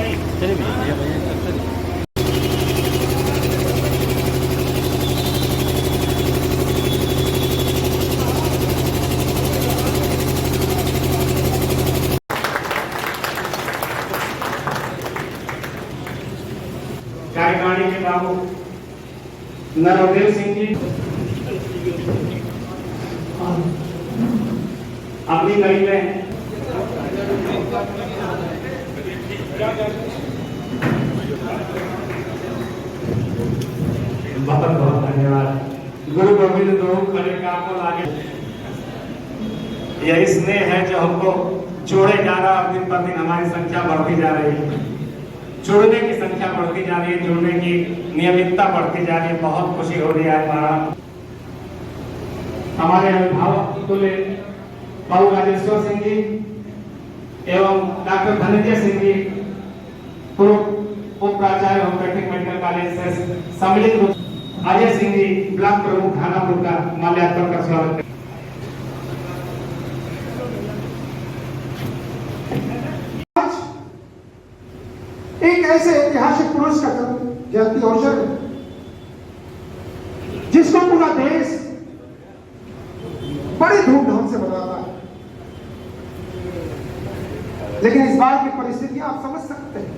चलिए भैया भैया चलिए। कार्यकारिणी के बाबू नरोदेव सिंह जी अपनी कड़ी में बहुत बहुत धन्यवाद। गुरु गोविंद दो खड़े काको लागे, यही स्नेह है जो हमको जोड़े जा रहा है। दिन पर दिन हमारी संख्या बढ़ती जा रही है, जुड़ने की संख्या बढ़ती जा रही है, जुड़ने की नियमितता बढ़ती जा रही है। बहुत खुशी हो रही है। हमारे अभिभावक तुल्य बाबू राजेश्वर सिंह जी एवं डॉक्टर धनंजय सिंह जी पूर्व उप प्राचार्य होम्योपैथिक मेडिकल कॉलेज से सम्मिलित रूप अजय सिंह जी ब्लॉक प्रमुख थानापुर का माल्यार्पण कर स्वागत है। एक ऐसे ऐतिहासिक पुरुष का जयंती अवसर जिसको पूरा देश बड़े धूमधाम से मनाता है, लेकिन इस बार की परिस्थितियां आप समझ सकते हैं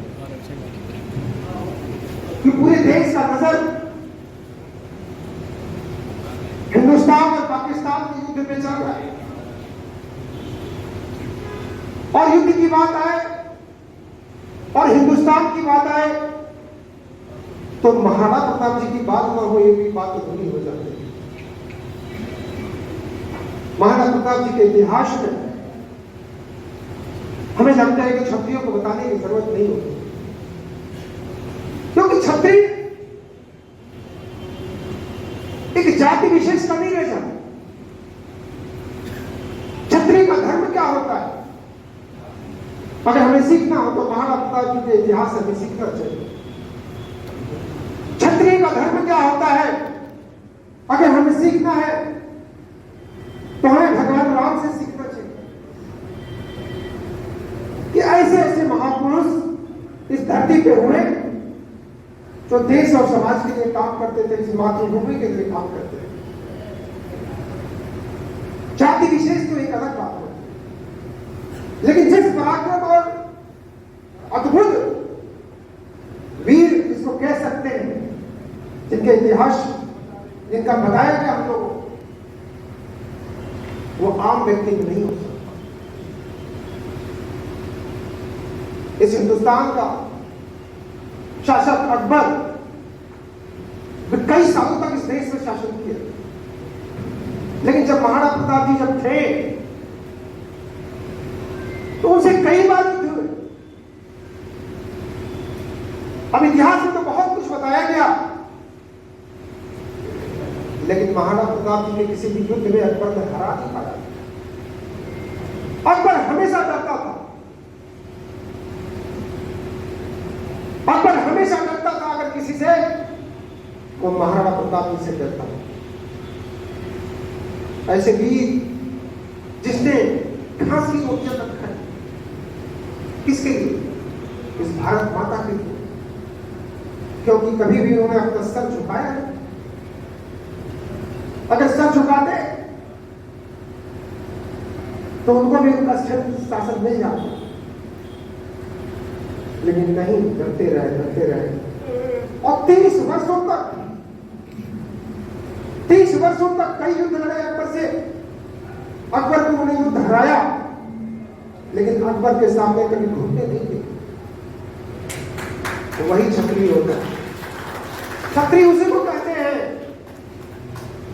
कि पूरे देश का नजर हिंदुस्तान और पाकिस्तान के युद्ध में चल रहा है। और युद्ध की बात आए और हिंदुस्तान की बात आए तो महाराणा प्रताप जी की बात न हो, ये भी बात अधूरी हो जाती है। महाराणा प्रताप जी के इतिहास में हमें लगता है कि क्षत्रियों को बताने की जरूरत नहीं होती, क्योंकि क्षत्रिय एक जाति विशेष का नहीं रह जाता। क्षत्रिय का धर्म क्या होता है, अगर हमें सीखना हो तो महाराणा प्रताप जी के इतिहास से हमें सीखना चाहिए। क्षत्रिय का धर्म क्या होता है, अगर हमें सीखना है तो हमें भगवान राम से सीखना चाहिए कि ऐसे ऐसे महापुरुष इस धरती पे हुए जो देश और समाज के लिए काम करते थे, इस मातृभूमि के लिए काम करते थे। जाति विशेष तो एक अलग बात होती है, लेकिन जिस पराक्रम और अद्भुत वीर जिसको कह सकते हैं, जिनके इतिहास जिनका बताया गया हम लोगों, वो आम व्यक्ति में नहीं हो सकता। इस हिंदुस्तान का शासक अकबर कई सालों तक इस देश में शासन किया, लेकिन जब महाराणा प्रताप जी जब थे तो उनसे कई बार युद्ध हुए। अब इतिहास में तो बहुत कुछ बताया गया, लेकिन महाराणा प्रताप जी के किसी भी युद्ध में अकबर ने हरा नहीं पाया। अकबर हमेशा डरता था, अकबर हमेशा डरता था अगर किसी से, वो महाराणा प्रताप जी से डरता था। ऐसे वीर जिसने घास की रोटियां तक खाई, किसके लिए? इस भारत माता के लिए, क्योंकि कभी भी उन्होंने अपना सर झुकाया नहीं। अगर सर झुकाते तो उनको भी उनका शासन मिल जाता, लेकिन नहीं, डरते रहे। और 30 वर्षों तक कई युद्ध लड़े अकबर से। अकबर को उन्हें युद्ध हराया, लेकिन अकबर के सामने कभी घुटने नहीं थे। तो वही क्षत्रिय होता है। क्षत्रिय उसी को कहते हैं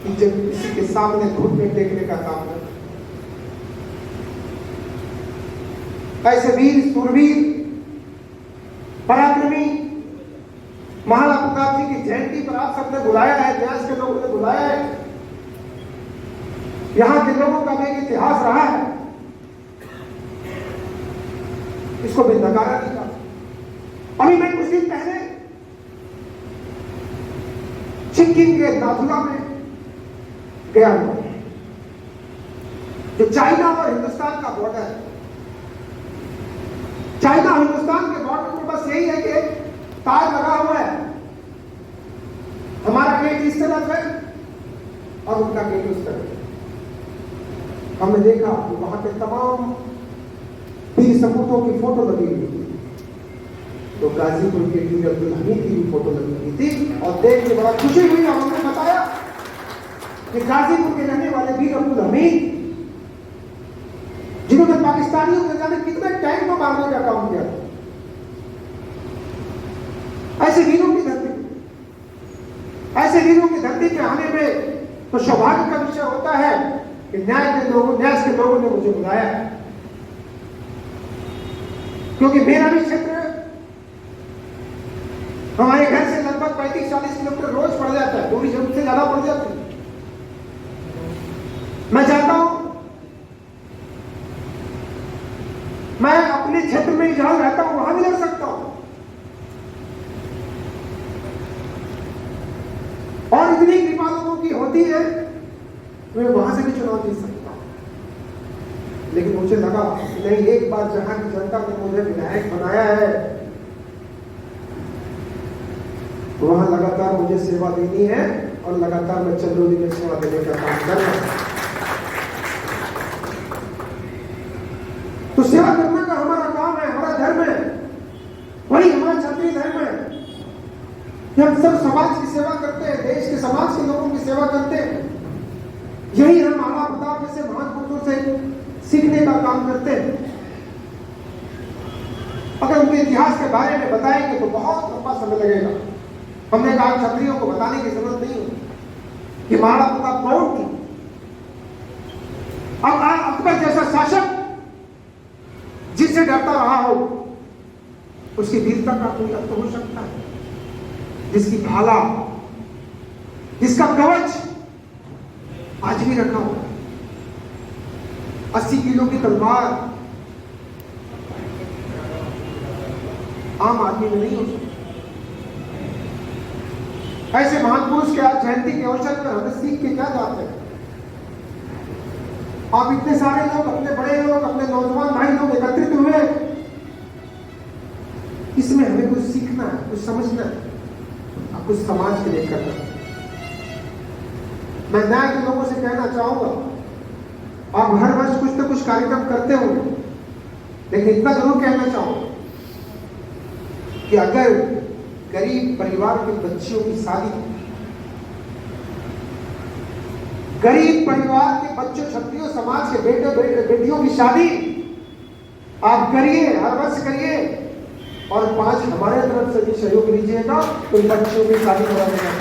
कि जब किसी के सामने घुटने टेकने का काम करता। ऐसे वीर, सूरवीर, पराक्रमी महाराणा प्रताप जी की जयंती पर आप सबने बुलाया है, देश के लोगों ने बुलाया है। यहां के लोगों का भी एक इतिहास रहा है, इसको भी नकारा नहीं जा। अभी मैं कुछ दिन पहले सिक्किम के नाथुला में गया हुआ, जो चाइना और हिंदुस्तान का बॉर्डर है। चाइना और हिंदुस्तान के बॉर्डर पर बस बस यही है कि तार लगा हुआ है, हमारा गेट इस तरफ है और उनका गेट उस तरफ है। हमने देखा कि वहां पे तमाम वीर सपूतों की फोटो लगी हुई थी, तो गाजीपुर के वीर अब्दुल हमीद की भी फोटो लगी हुई थी और देख के बड़ा खुशी हुई। और उन्होंने बताया कि गाजीपुर के रहने वाले वीर अब्दुल हमीद, जिन्होंने पाकिस्तानियों के जाने कितने टैंक को मारने का काम किया, ऐसे वीरों की धरती, ऐसे वीरों की धरती पे आने में तो सौभाग्य का विषय होता है कि न्यास के लोगों ने मुझे बुलाया, क्योंकि मेरा भी क्षेत्र हमारे घर से लगभग 35-40 किलोमीटर रोज पड़ जाता है, दूरी जरूर से ज्यादा पड़ जाती है। मैं चाहता हूं मैं अपने क्षेत्र में जहां रहता हूं वहां भी लड़ सकता हूं, और इतनी कृपा लोगों की होती है मैं वहां से भी चुनाव जीत सकता हूं। लेकिन मुझे लगा नहीं, एक बार जहां की जनता ने मुझे विधायक बनाया है, वहां लगातार मुझे सेवा देनी है और लगातार मैं चंदौली में सेवा देने का काम कर रहा हूं। तो सेवा करने का हमारा काम है, हमारा धर्म है, वही हमारा क्षत्रिय धर्म है कि हम सब समाज की सेवा करते हैं, देश के समाज के लोगों की सेवा करते हैं। यही हम महाराणा प्रताप जैसे महान पुरुषों से सीखने का काम करते हैं। अगर उनके इतिहास के बारे में बताएंगे तो बहुत लंबा समय लगेगा। हमने कहा क्षत्रियों को बताने की जरूरत नहीं है कि महाराणा प्रताप कौन थी। अब अकबर जैसा शासक जिससे डरता रहा हो, उसकी वीरता का कोई अंत हो सकता है? जिसकी भाला, जिसका कवच आज भी रखा हुआ, 80 किलो की तलवार आम आदमी में नहीं हो सकती। ऐसे महान पुरुष के आज जयंती के अवसर पर हमें सीख के क्या जाते हैं? आप इतने सारे लोग, अपने बड़े लोग, अपने नौजवान भाई लोग एकत्रित हुए, इसमें हमें कुछ सीखना है, कुछ समझना है, कुछ समाज के लिए करना है। मैं न्याय के लोगों से कहना चाहूंगा, आप हर वर्ष कुछ न कुछ कार्यक्रम करते हो, लेकिन इतना जरूर कहना चाहूंगा कि अगर गरीब परिवार के बच्चियों की शादी, गरीब परिवार के बच्चों, क्षत्रिय समाज के बेटियों की शादी आप करिए, हर वर्ष करिए, और 5 हमारे तरफ से भी सहयोग लीजिएगा तो बच्चों की शादी कराने का